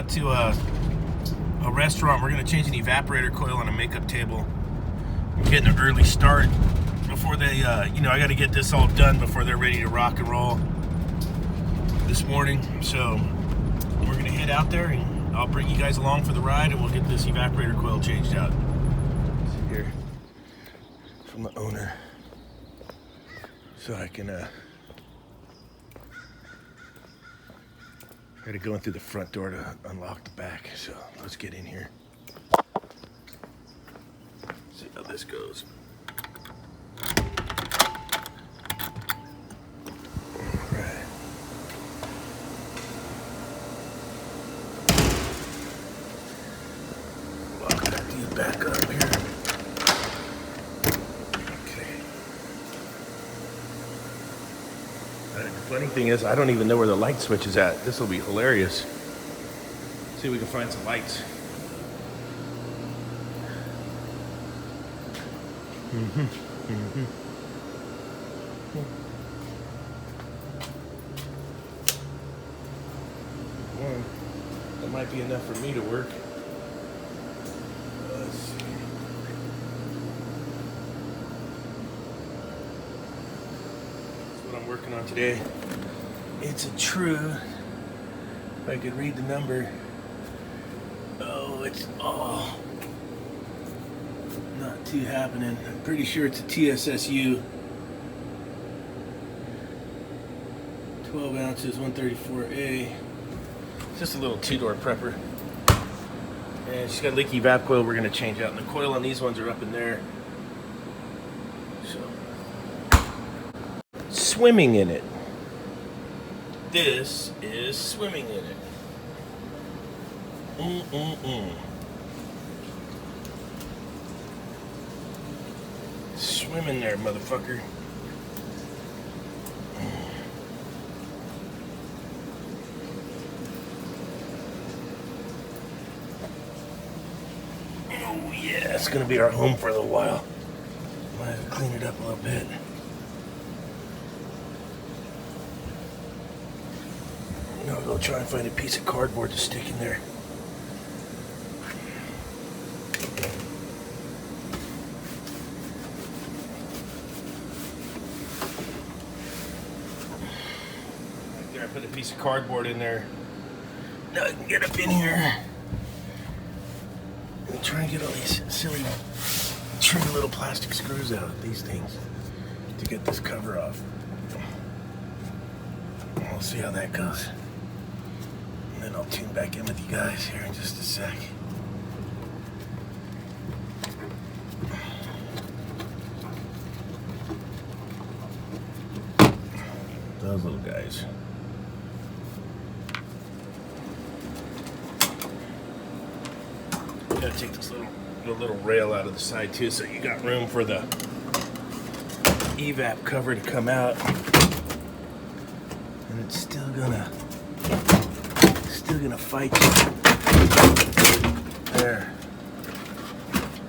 out to a restaurant. We're gonna change an evaporator coil on a makeup table. I'm getting an early start before they, you know, I gotta get this all done before they're ready to rock and roll this morning. So we're gonna head out there and I'll bring you guys along for the ride and we'll get this evaporator coil changed out. Here from the owner. So I can, gotta go in through the front door to unlock the back. So let's get in here. See how this goes. Alright. Lock that dude back up here. The funny thing is, I don't even know where the light switch is at. This will be hilarious. See if we can find some lights. One, that might be enough for me to work. Let's see. I'm working on today. It's a true, if I could read the number, oh, it's all not too happening. I'm pretty sure it's a TSSU, 12 ounces, 134A. It's just a little two-door prepper. And she's got a leaky evap coil we're gonna change out. And the coil on these ones are up in there. So, swimming in it. This is swimming in it. Swim in there, motherfucker. Oh yeah, it's gonna be our home for a little while. Might have to clean it up a little bit. I'll go try and find a piece of cardboard to stick in there. Right there, I put a piece of cardboard in there. Now I can get up in here and try and get all these silly, trim little plastic screws out of these things to get this cover off. We'll see how that goes. And then I'll tune back in with you guys here in just a sec. Those little guys. Gotta take this little rail out of the side too, so you got room for the evap cover to come out. And it's still gonna fight you. There.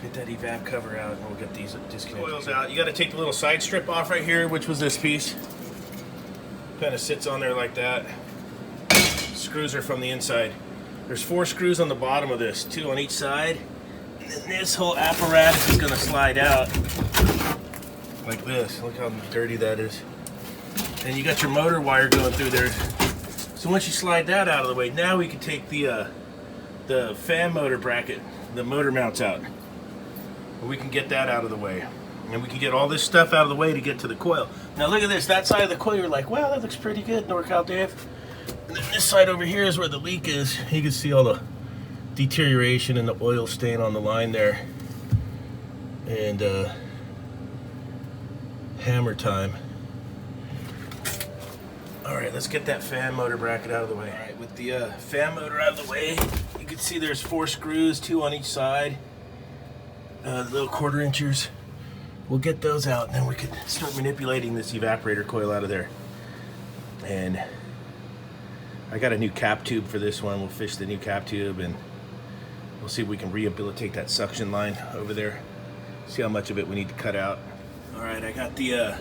Get that evap cover out and we'll get these disconnected. Coils out. You gotta take the little side strip off right here, which was this piece. Kind of sits on there like that. Screws are from the inside. There's 4 screws on the bottom of this, 2 on each side. And then this whole apparatus is gonna slide out like this. Look how dirty that is. And you got your motor wire going through there. So once you slide that out of the way, now we can take the fan motor bracket, the motor mounts out. And we can get that out of the way. And we can get all this stuff out of the way to get to the coil. Now look at this, that side of the coil, you're like, wow, that looks pretty good, NorCal Dave. And then this side over here is where the leak is. You can see all the deterioration and the oil stain on the line there. And hammer time. All right, let's get that fan motor bracket out of the way. All right, with the fan motor out of the way, you can see there's 4 screws, 2 on each side. The little 1/4 inchers. We'll get those out and then we can start manipulating this evaporator coil out of there. And I got a new cap tube for this one. We'll fish the new cap tube and we'll see if we can rehabilitate that suction line over there. See how much of it we need to cut out. All right, I got the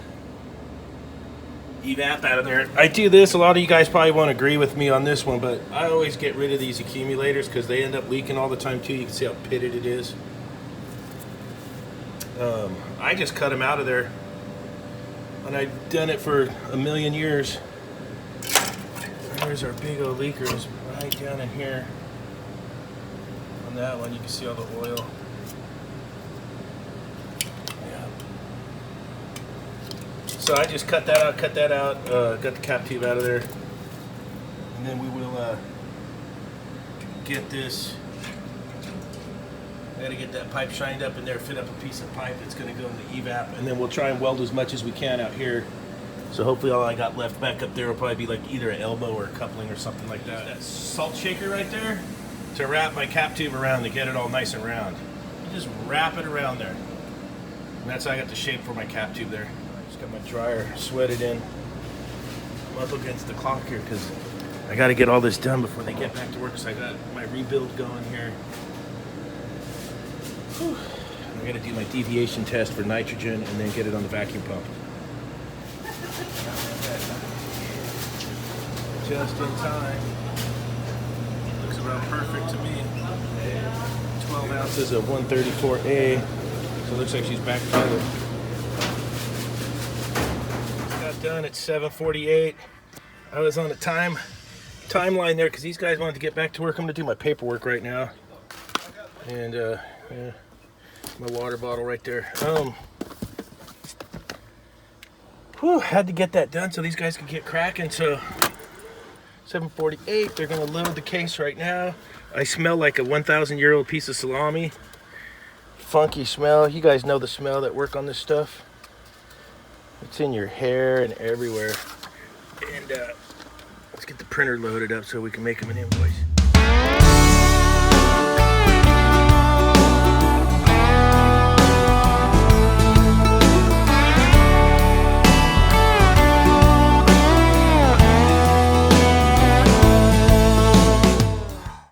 evap out of there. I do this, a lot of you guys probably won't agree with me on this one, but I always get rid of these accumulators because they end up leaking all the time too. You can see how pitted it is. I just cut them out of there, and I've done it for a million years. There's our big old leakers right down in here. On that one you can see all the oil. So I just cut that out, got the cap tube out of there, and then we will get this. I gotta get that pipe shined up in there, fit up a piece of pipe that's gonna go in the evap, and then we'll try and weld as much as we can out here. So hopefully all I got left back up there will probably be like either an elbow or a coupling or something like that. That salt shaker right there to wrap my cap tube around to get it all nice and round. You just wrap it around there. And that's how I got the shape for my cap tube there. Got my dryer sweated in. I'm up against the clock here because I got to get all this done before they get back to work. So I got my rebuild going here. Whew. I got to do my deviation test for nitrogen and then get it on the vacuum pump. Just in time. Looks about perfect to me. 12 ounces of 134A. So it looks like she's back together. Done at 7:48. I was on a timeline there because these guys wanted to get back to work. I'm gonna do my paperwork right now, and yeah, my water bottle right there. Had to get that done so these guys could get cracking. So 7:48. They're gonna load the case right now. I smell like a 1,000-year-old piece of salami. Funky smell. You guys know the smell that work on this stuff. It's in your hair and everywhere. And let's get the printer loaded up so we can make them an invoice.